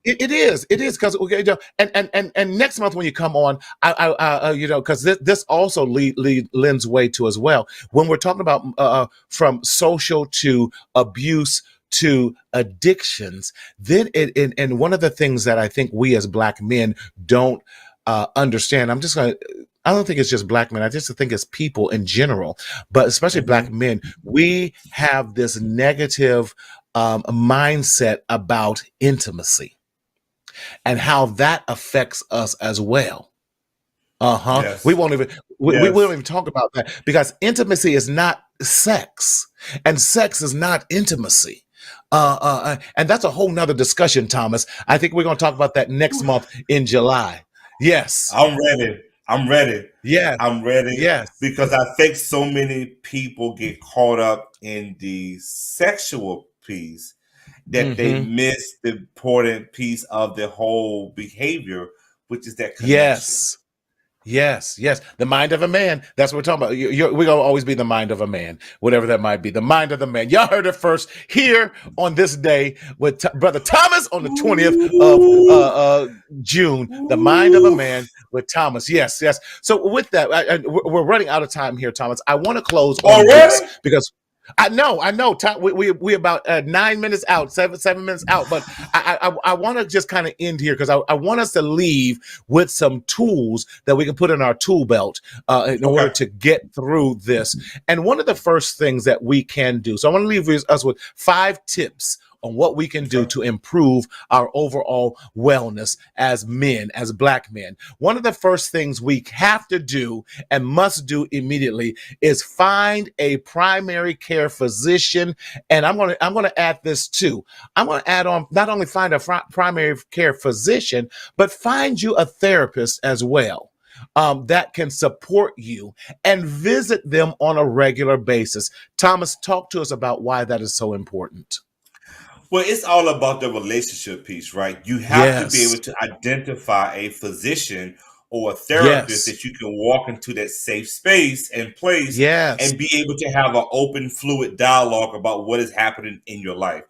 it is because, okay, and next month when you come on, because this also lends way to as well when we're talking about from social to abuse to addictions. Then and one of the things that I think we as Black men don't understand. I don't think it's just Black men. I just think it's people in general, but especially Black Hmm. men. We have this negative mindset about intimacy and how that affects us as well. Uh-huh. We Yes. won't even we don't Yes. even talk about that, because intimacy is not sex, and sex is not intimacy. And that's a whole nother discussion, Thomas. I think we're going to talk about that next month in July. Yes. I'm ready. I'm ready. Yes. I'm ready Yes. because I think so many people get caught up in the sexual piece that they Hmm. miss the important piece of the whole behavior, which is that connection. Yes. Yes, yes. The mind of a man. That's what we're talking about. We're going to always be the mind of a man, whatever that might be. The mind of the man. Y'all heard it first here on this day with Brother Thomas on the 20th of Ooh, June. The mind of a ooh. man with Thomas. Yes, yes. So with that, we're running out of time here, Thomas. I want to close on this Already? because I know. We about 9 minutes out, seven minutes out, but I want to just kind of end here because I want us to leave with some tools that we can put in our tool belt in order Okay. to get through this. And one of the first things that we can do. So I want to leave us with 5 tips on what we can do Okay. to improve our overall wellness as men, as Black men. One of the first things we have to do and must do immediately is find a primary care physician. And I'm going to add this too. I'm going to add on, not only find a primary care physician, but find you a therapist as well. That can support you, and visit them on a regular basis. Thomas, talk to us about why that is so important. Well, it's all about the relationship piece, right? You have to be Yes. able to identify a physician or a therapist Yes. that you can walk into that safe space and place Yes. and be able to have an open, fluid dialogue about what is happening in your life.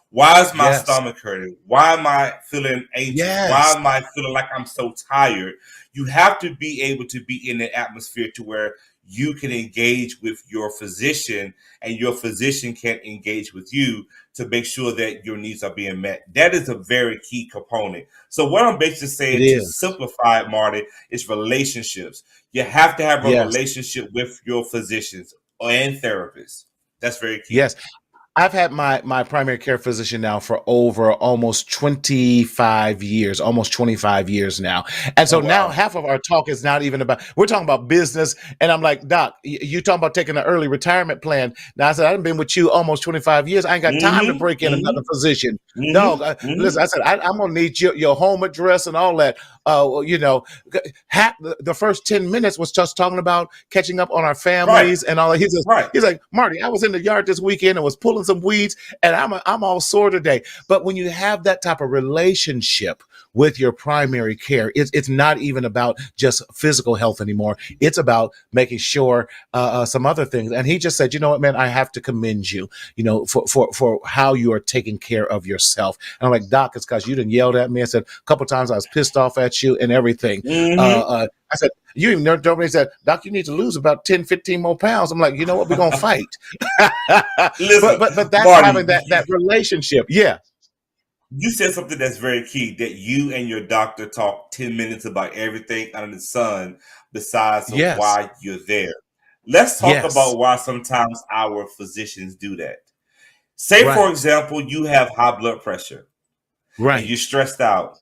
Why is my Yes. stomach hurting? Why am I feeling anxious? Why Yes. am I feeling like I'm so tired? You have to be able to be in an atmosphere to where you can engage with your physician and your physician can engage with you to make sure that your needs are being met. That is a very key component. So what I'm basically It saying to is. simplify it, Marty, is relationships. You have to have a Yes. relationship with your physicians and therapists. That's very key. Yes. I've had my primary care physician now for over almost 25 years, almost 25 years now. And Oh so now wow. half of our talk is not even about, we're talking about business. And I'm like, Doc, you talking about taking an early retirement plan. Now I said, I've been with you almost 25 years. I ain't got time to Mm-hmm. break in another Mm-hmm. physician. Mm-hmm. No, Mm-hmm. listen, I said, I'm going to need your home address and all that. Well, the first 10 minutes was just talking about catching up on our Right. families and all that. Right. He's like, Marty, I was in the yard this weekend and was pulling some weeds, and I'm all sore today. But when you have that type of relationship with your primary care, it's not even about just physical health anymore. It's about making sure some other things. And he just said, you know what, man, I have to commend you, for how you are taking care of yourself. And I'm like, Doc, it's because you didn't yelled at me. I said a couple times I was pissed off at you and everything. Mm-hmm. I said, you even told me, he said, Doc, you need to lose about 10, 15 more pounds. I'm like, you know what? We're going to fight. but, Listen, but that's Marty, having that relationship. Yeah. you said something that's very key that you and your doctor talk 10 minutes about everything under the sun besides of Yes. why you're there. Let's talk Yes. about why sometimes our physicians do that. Say, for Right. example, you have high blood pressure and you're Right. stressed out.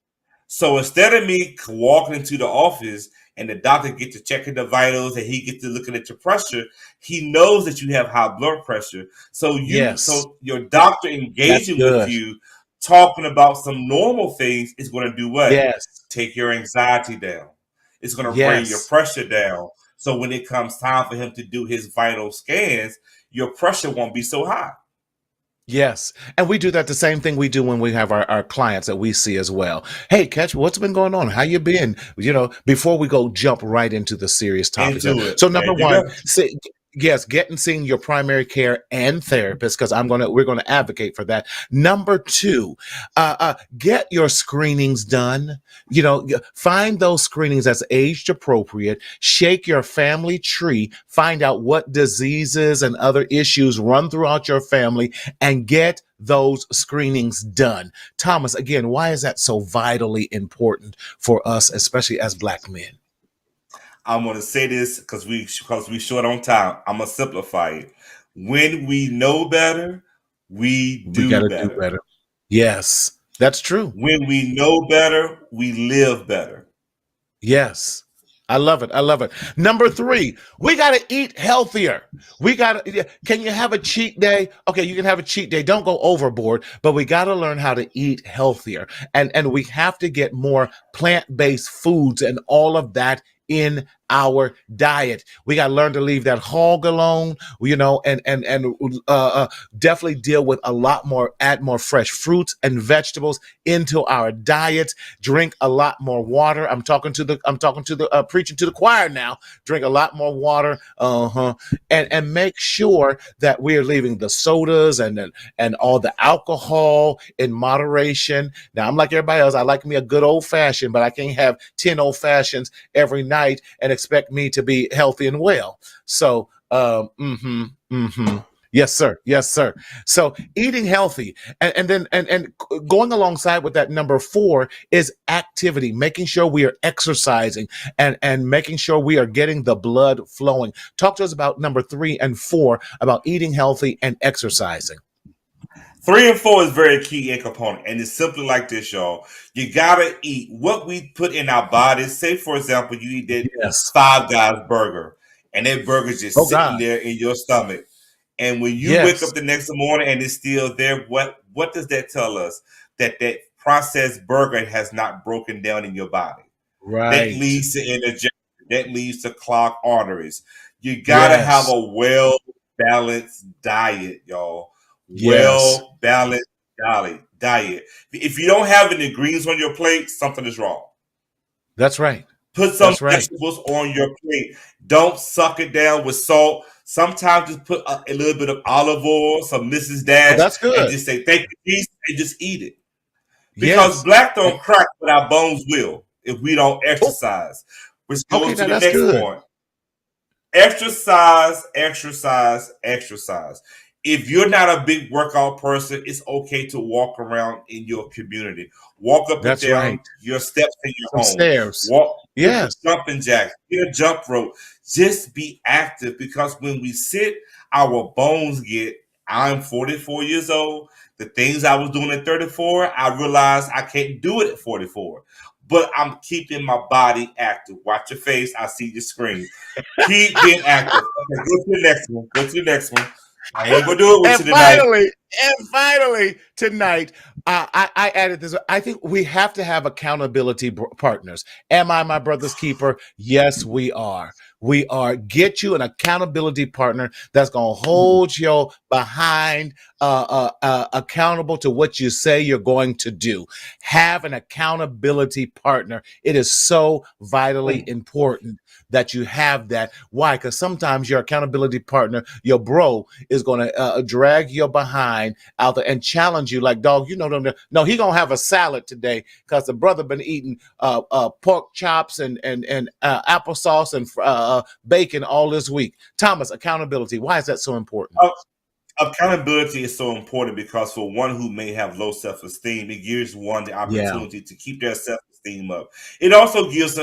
So instead of me walking into the office and the doctor get to checking the vitals and he gets to looking at your pressure, he knows that you have high blood pressure. Yes. So your doctor That's engaging with good. you, talking about some normal things is going to do what? Yes. Take your anxiety down. It's going to bring your Yes. pressure down. So when it comes time for him to do his vital scans, your pressure won't be so high. Yes. And we do that the same thing we do when we have our clients that we see as well. Hey, Catch, what's been going on? How you been? Before we go jump right into the serious topics. Into it. So There number you one, go. yes, get and seeing your primary care and therapist, because we're gonna advocate for that. Number two, get your screenings done. Find those screenings that's aged appropriate. Shake your family tree. Find out what diseases and other issues run throughout your family, and get those screenings done. Thomas, again, why is that so vitally important for us, especially as Black men? I'm gonna say this because we short on time. I'm gonna simplify it. When we know better, we We got do to do better. better. Yes, that's true. When we know better, we live better. Yes. I love it. I love it. Number three, we got to eat healthier. Can you have a cheat day? Okay, you can have a cheat day. Don't go overboard, but we got to learn how to eat healthier. And we have to get more plant-based foods and all of that in our diet. We got to learn to leave that hog alone, and definitely deal with add more fresh fruits and vegetables into our diet. Drink a lot more water. I'm preaching to the choir now. Drink a lot more water. And make sure that we're leaving the sodas and all the alcohol in moderation. Now, I'm like everybody else. I like me a good old fashioned, but I can't have 10 old fashions every night and expect me to be healthy and well. So, yes, sir. Yes, sir. So eating healthy, and going alongside with that, number four is activity, making sure we are exercising and making sure we are getting the blood flowing. Talk to us about number three and four, about eating healthy and exercising. 3 and 4 is very key in component, and it's simply like this, y'all. You gotta eat what we put in our bodies. Say, for example, you eat that Yes. Five Guys burger, and that burger's just Oh sitting God. there in your stomach. And when you wake Yes. up the next morning and it's still there, what does that tell us? That processed burger has not broken down in your body. That Right. leads to indigestion. That leads to clogged arteries. You gotta have Yes. a well balanced diet, y'all. Yes. Well balanced diet. If you don't have any greens on your plate, something is wrong. That's right. Put some That's right. vegetables on your plate. Don't suck it down with salt. Sometimes just put a little bit of olive oil, some Mrs. Oh, Dash, that's and good. just say thank you, Jesus, and just eat it. Because Yes. black don't crack, but our bones will if we don't Oh, exercise. Which okay. goes to Now the that's next good. point. Exercise, exercise, exercise. If you're not a big workout person, it's okay to walk around in your community. Walk up and That's right. down your steps in your Some home. stairs. Walk, get the Yes. jumping jacks, get a jump rope. Just be active because when we sit, our bones get. I'm 44 years old. The things I was doing at 34, I realized I can't do it at 44. But I'm keeping my body active. Watch your face. I see your screen. Keep being active. Okay, go to the next one. Go to the next one. I ain't gonna do it with And you tonight. finally, tonight, I added this. I think we have to have accountability partners. Am I my brother's keeper? Yes, we are. We are. Get you an accountability partner that's going to hold you behind, accountable to what you say you're going to do. Have an accountability partner. It is so vitally important that you have that. Why? Because sometimes your accountability partner, your bro, is going to drag your behind out there and challenge you like, dog, you know, no, he going to have a salad today because the brother been eating pork chops and applesauce and bacon all this week. Thomas, accountability. Why is that so important? Uh, Accountability is so important because for one who may have low self-esteem, it gives one the Yeah. opportunity to keep their self-esteem up. It also gives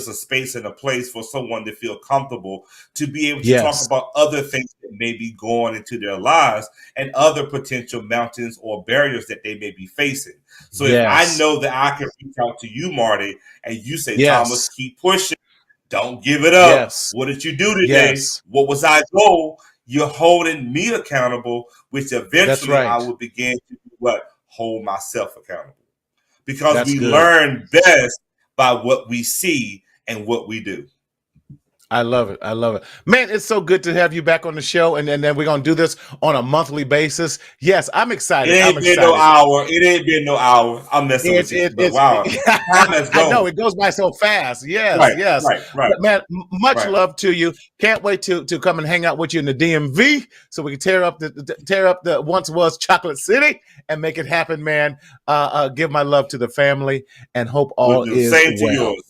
a space and a place for someone to feel comfortable to be able to talk Yes. about other things that may be going into their lives and other potential mountains or barriers that they may be facing. So if I Yes. know that I can reach out to you, Marty, and you say, Thomas, Yes. keep pushing. Don't give it up. Yes. What did you do today? Yes. What was our goal? You're holding me accountable, which That's eventually I right. will begin to do what? Hold myself accountable. Because That's we good. learn best by what we see and what we do. I love it. I love it. Man, it's so good to have you back on the show. And then we're going to do this on a monthly basis. Yes, I'm It excited. I'm ain't been no excited. hour. It ain't been no hour. I'm messing with you. But It's, wow, time has I know gone. it goes by so fast. Yes, Right, yes. right, right, But man, much right. love to you. Can't wait to come and hang out with you in the DMV so we can tear up the once was Chocolate City and make it happen, man. Give my love to the family and hope We'll all do. is Same to well. yours.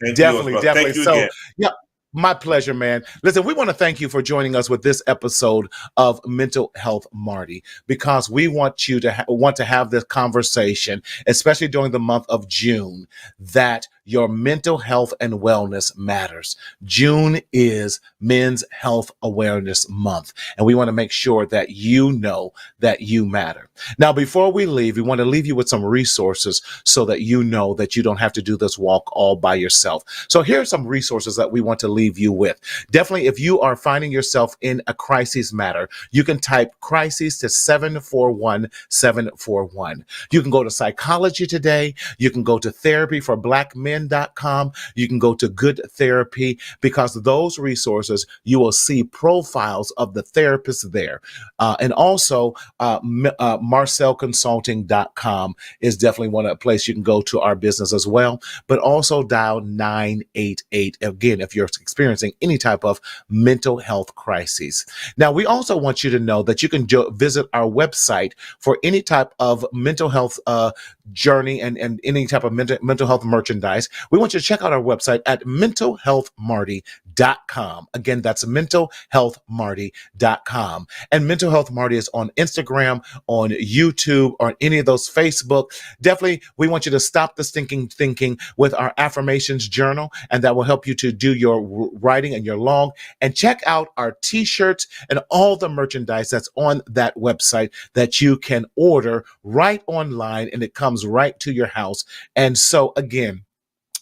Same to yours, Definitely, brother. definitely. Thank you So, again. yeah, my pleasure, man. Listen, we want to thank you for joining us with this episode of Mental Health Marty because we want you to want to have this conversation, especially during the month of June, that your mental health and wellness matters. June is Men's Health Awareness Month, and we want to make sure that you know that you matter. Now, before we leave, we want to leave you with some resources so that you know that you don't have to do this walk all by yourself. So here are some resources that we want to leave you with. Definitely, if you are finding yourself in a crisis matter, you can type crisis to 741-741. You can go to Psychology Today. You can go to therapyforblackmen.com. You can go to Good Therapy because those resources, you will see profiles of the therapists there. And also, marcelconsulting.com is definitely one place you can go to our business as well, but also dial 988 again if you're experiencing any type of mental health crises. Now, we also want you to know that you can visit our website for any type of mental health journey and any type of mental health merchandise. We want you to check out our website at mentalhealthmarty.com. Again, that's mentalhealthmarty.com. And Mental Health Marty is on Instagram, on YouTube, or any of those Facebook. Definitely, we want you to stop the stinking thinking with our affirmations journal, and that will help you to do your writing and your long. And check out our t-shirts and all the merchandise that's on that website that you can order right online, and it comes right to your house. And so again,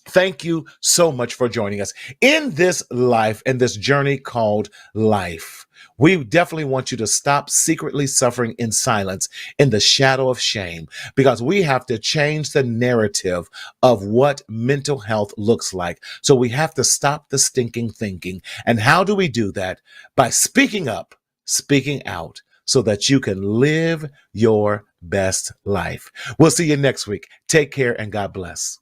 thank you so much for joining us in this life and this journey called life. We definitely want you to stop secretly suffering in silence in the shadow of shame because we have to change the narrative of what mental health looks like. So we have to stop the stinking thinking. And how do we do that? By speaking up, speaking out, so that you can live your best life. We'll see you next week. Take care and God bless.